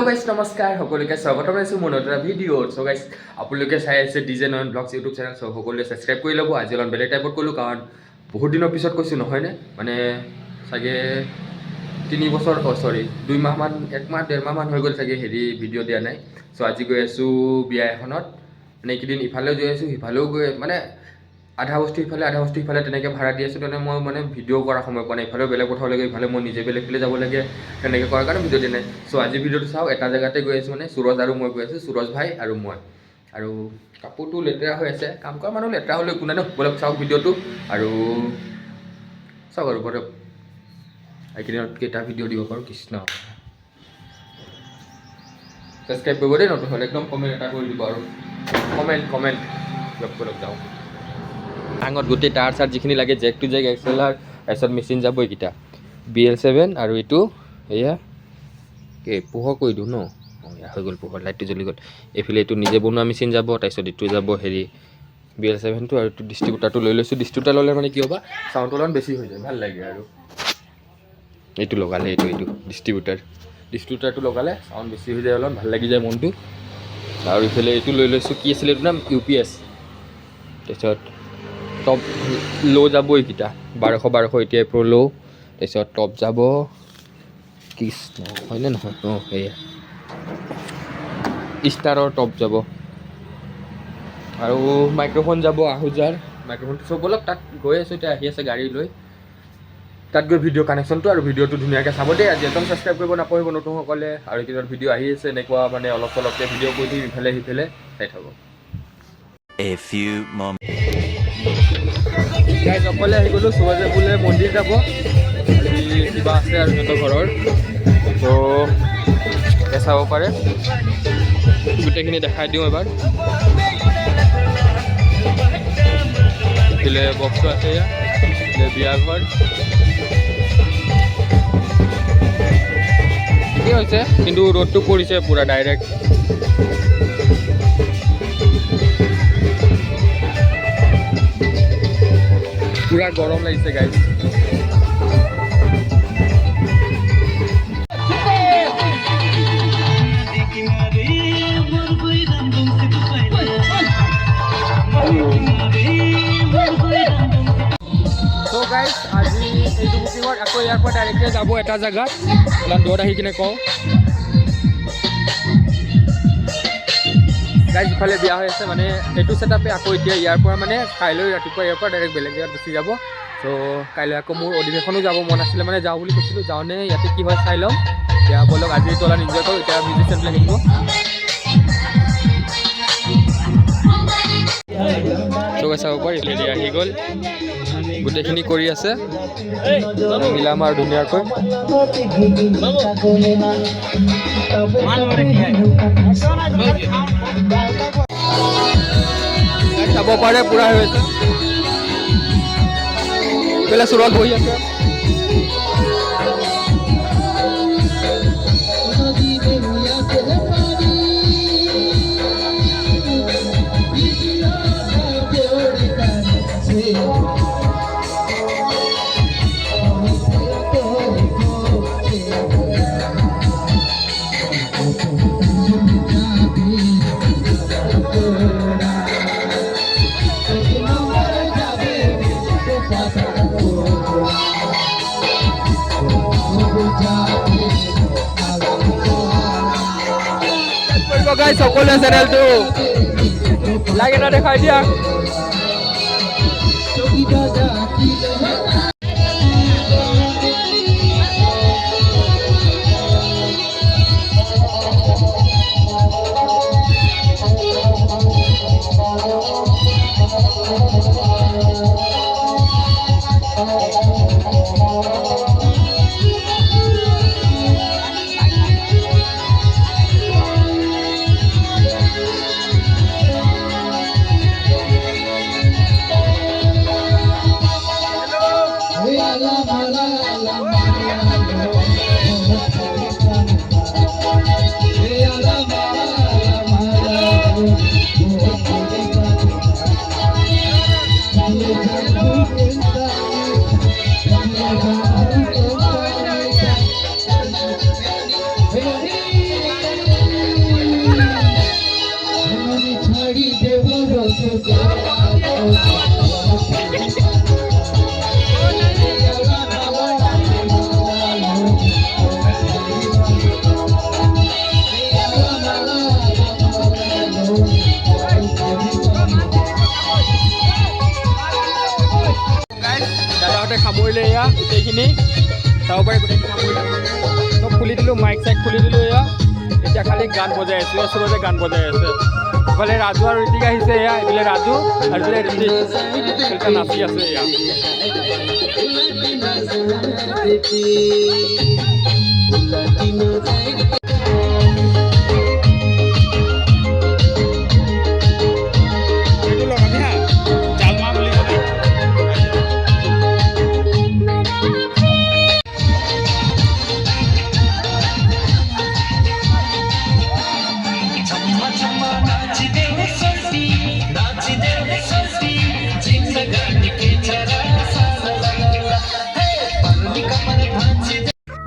Guys নমস্কাৰ সকলোকে স্বাগতম জনাইছোঁ মোৰ নতুন ভিডিঅ'ত। চ' গাইজ আপোনালোকে চাই আছে ডিজে নয়ন ব্লগছ ইউটিউব চেনেল। চ' সকলোৱে ছাবস্ক্ৰাইব কৰি ল'ব। আজি অলপ বেলেগ টাইপত ক'লোঁ কাৰণ বহুত দিনৰ পিছত কৈছোঁ নহয়নে, মানে চাগে 3 বছৰ 2 মাহমান 1 মাহ 1.5 মাহমান হৈ গ'ল চাগে ভিডিঅ' দিয়া নাই। চ' আজি গৈ আছোঁ বিয়া এখনত, মানে এইকেইদিন ইফালেও গৈ আছোঁ সিফালেও গৈ মানে আধা বস্তু ইফালে তেনেকৈ ভাড়া দি আছোঁ। তেনে মই মানে ভিডিঅ' কৰাৰ সময় পোৱা নাই, ইফালেও বেলেগ পঠাব লাগে, ইফালে মই নিজে বেলেগ যাব লাগে, তেনেকৈ কৰাৰ কাৰণে ভিডিঅ' দিয়া নাই। চ' আজি ভিডিঅ'টো চাওঁ। এটা জেগাতে গৈ আছোঁ, মানে সুৰজ আৰু মই গৈ আছোঁ, সুৰজ ভাই আৰু মই। আৰু কাপোৰটো লেতেৰা হৈ আছে, কাম কৰা মানুহ লেতেৰা হ'লেও একো নাই ন। বলক চাওক ভিডিঅ'টো আৰু চাওক আৰু বলক এইকেইদিনত কেইটা ভিডিঅ' দিব পাৰোঁ। কৃষ্ণ ছাবস্ক্ৰাইব কৰিব দেই, নতুন হ'লে একদম কমেণ্ট এটা কৰি দিব আৰু কমেণ্ট বলক যাওঁ। টাঙত গোটেই তাৰ চাৰ যিখিনি লাগে, জেক টু জেক এক্সেলাৰ, তাৰপিছত মেচিন যাব এইকেইটা BL7 আৰু এইটো এয়া পোহৰ কৰি দিওঁ ন। এয়া হৈ গ'ল পোহৰ, লাইটটো জ্বলি গ'ল। এইফালে এইটো নিজে বনোৱা মেচিন যাব, তাৰপিছত এইটো যাব BL7টো, আৰু এইটো ডিষ্ট্ৰিবিউটাৰটো লৈ লৈছোঁ। ডিষ্ট্ৰিবিউটাৰ ল'লে মানে কি হ'ব, চাউণ্ডটো অলপমান বেছি হৈ যায়, ভাল লাগে। আৰু এইটো লগালে এইটো ডিষ্ট্ৰিবিউটাৰটো লগালে চাউণ্ড বেছি হৈ যায়, অলপ ভাল লাগি যায় মনটো। আৰু ইফালে এইটো লৈ লৈছোঁ, কি আছিলে এইটো নাম, UPS। তাৰপিছত টপ ল' যাব এইকেইটা 1200 এতিয়া প্ৰ' ল'। তাৰপিছত টপ যাব কৃষ্ণ হয়নে নহয়, সেয়া ষ্টাৰৰ টপ যাব। আৰু মাইক্ৰফোন যাব আহুজাৰ মাইক্ৰফোনটো। চব বলক তাত গৈ আছোঁ, এতিয়া আহি আছে গাড়ী লৈ। তাত গৈ ভিডিঅ' কানেকশ্যনটো আৰু ভিডিঅ'টো ধুনীয়াকৈ চাব দেই। আজি একদম ছাবস্ক্ৰাইব কৰিব নাপাহৰিব নতুনসকলে। আৰু এইকেইদিনত ভিডিঅ' আহি আছে এনেকুৱা, মানে অলপ চলপকৈ ভিডিঅ' কৰি দিম ইফালে সিফালে, চাই থাকক। অকলে আহি গ'লোঁ। সুৰজে বোলে মন্দিৰ যাব, আজি কিবা আছে আৰু সিহঁতৰ ঘৰৰ। ত' চাব পাৰে, গোটেইখিনি দেখাই দিওঁ এবাৰ। এইফালে বক্সটো আছে, এইফালে বিয়া ঘৰ। ঠিকেই হৈছে, কিন্তু ৰ'দটো পৰিছে পূৰা ডাইৰেক্ট। পুৰা গৰম লাগিছে গাইজ। চ' গাইজ আজি এইটো বুকিঙত আকৌ ইয়াৰ পৰা ডাইৰেক্টলি যাব এটা জেগাত, অলপ দূৰত আহি কিনে কওঁ গাইজ ইফালে বিয়া হৈ আছে, মানে এইটো ছেটআপে আকৌ এতিয়া ইয়াৰ পৰা মানে কাইলৈ ৰাতিপুৱা ইয়াৰ পৰা ডাইৰেক্ট বেলেগ জেগাত গুচি যাব। চ' কাইলৈ আকৌ মোৰ অধিৱেশনো যাব মন আছিলে, মানে যাওঁ বুলি কৈছিলোঁ, যাওঁনে ইয়াতে কি হয় চাই ল'ম। এতিয়া বলক আজি এইটো অলপ এনজয় কৰোঁ। এতিয়া মিউজিচিয়ানবিলাক আহিব, চবে চাব পাৰি। আহি গ'ল, গোটেইখিনি কৰি আছে, মিলাম আৰু ধুনীয়াকৈ। চাব পাৰে, পুৰা হৈ আছে। পেলাই চুৰত বহি আছে। গাইজ সকলোৱে চেনেলটো লাইক এটা দেখাই দিয়া। গোটেইখিনি চাব পাৰি গোটেইখিনি চব খুলি দিলোঁ মাইক চাইক খুলি দিলোঁ এয়া এতিয়া খালি গান বজাই আছোঁ ওচৰতে গান বজাই আছে ইফালে ৰাজু আৰু ঋতিক আহিছে এয়া এইফালে ৰাজু আৰু এইফালে ঋতিক এটা নাচি আছে এয়া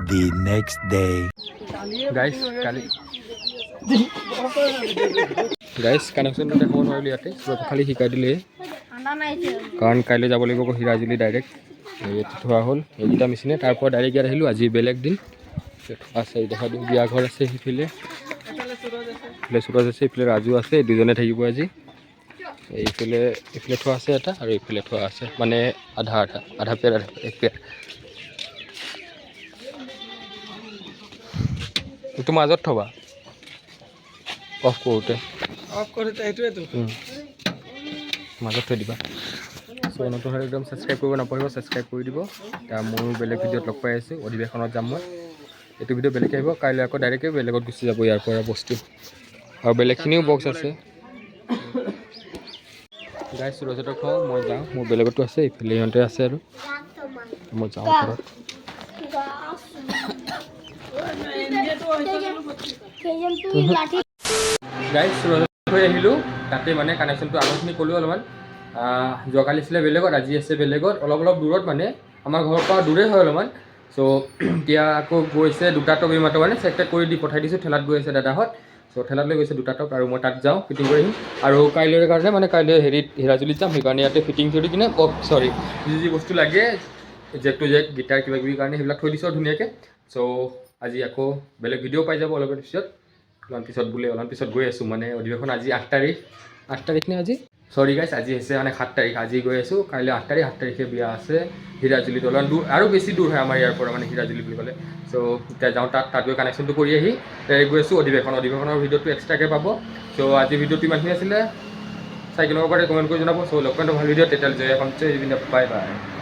The next day. Guys Kali guys কানেকশ্যনটো দেখাব নোৱাৰিলোঁ ইয়াতে চব খালি শিকাই দিলে কাৰণ কাইলৈ যাব লাগিব আকৌ হিৰাজুলি ডাইৰেক্ট ইয়াতে থোৱা হ'ল এইকেইটা মেচিনে তাৰপৰা ডাইৰেক্ট ইয়াত আহিলোঁ আজি বেলেগ দিন আছে দেখা দিওঁ বিয়া ঘৰ আছে সিফালে ইফালে সুৰজ আছে ইফালে ৰাজু আছে দুজনে থাকিব আজি এইফালে ইফালে থোৱা আছে এটা আৰু ইফালে থোৱা আছে মানে আধা আধা আধা পেয়াৰ আধা এক পেয়াৰ এইটো মাজত থবা অফ কৰোঁতে সেইটোৱেতো মাজত থৈ দিবা চ' নতুন হ'লে একদম ছাবস্ক্ৰাইব কৰিব নাপাহৰিব ছাবস্ক্ৰাইব কৰি দিব এতিয়া মোৰ বেলেগ ভিডিঅ'ত লগ পাই আছোঁ অধিৱেশনত যাম মই এইটো ভিডিঅ' বেলেগ আহিব কাইলৈ আকৌ ডাইৰেক্টে বেলেগত গুচি যাব ইয়াৰ পৰা বস্তু আৰু বেলেগখিনিও বক্স আছে গাইজ সুৰজহঁতক খাওঁ মই যাওঁ মোৰ বেলেগতো আছে ইফালে ইহঁতে আছে আৰু মই যাওঁ ঘৰত গাইজ সুৰজত হৈ আহিলোঁ তাতে মানে কানেকশ্যনটো আগৰখিনি ক'লোঁ অলপমান যোৱাকালি আছিলে বেলেগত আজি আছে বেলেগত অলপ অলপ দূৰত মানে আমাৰ ঘৰৰ পৰা দূৰেই হয় অলপমান চ' এতিয়া আকৌ গৈছে দুটা টপ এই মাত্ৰ মানে চেক টেক কৰি দি পঠাই দিছোঁ ঠেলাত গৈ আছে দাদাহঁত চ' ঠেলাত লৈ গৈছে দুটা টপ আৰু মই তাত যাওঁ ফিটিং কৰি আহিম আৰু কাইলৈৰ কাৰণে মানে কাইলৈ হেৰিত হিৰাজুলিত যাম সেইকাৰণে ইয়াতে ফিটিং কৰি কিনে চৰি যি বস্তু লাগে জেক টু জেক গিটাৰ কিবা কিবি কাৰণে সেইবিলাক থৈ দিছোঁ আৰু ধুনীয়াকৈ চ' আজি আকৌ বেলেগ ভিডিঅ' পাই যাব অলপ পিছত অলপ পিছত গৈ আছোঁ মানে অধিৱেশন আজি 8 তাৰিখ নে আজি চৰি গাইছ আজি হৈছে মানে 7 তাৰিখ আজি গৈ আছোঁ কাইলৈ 8 তাৰিখে বিয়া আছে হিৰাজুলিত অলপমান দূৰ আৰু বেছি দূৰ হয় আমাৰ ইয়াৰ পৰা মানে হিৰাজুলি বুলি ক'লে চ' এতিয়া যাওঁ তাত গৈ কানেকশ্যনটো কৰি আহি ডাইৰেক্ট গৈ আছোঁ অধিৱেশনৰ ভিডিঅ'টো এক্সট্ৰাকৈ পাব চ' আজি ভিডিঅ'টো ইমানখিনি আছিলে চাই কিনে পাৰে কমেণ্ট কৰি জনাব চ' লগ পাই ভাল ভিডিঅ' তেতিয়ালৈ জয় এখন বাই বাই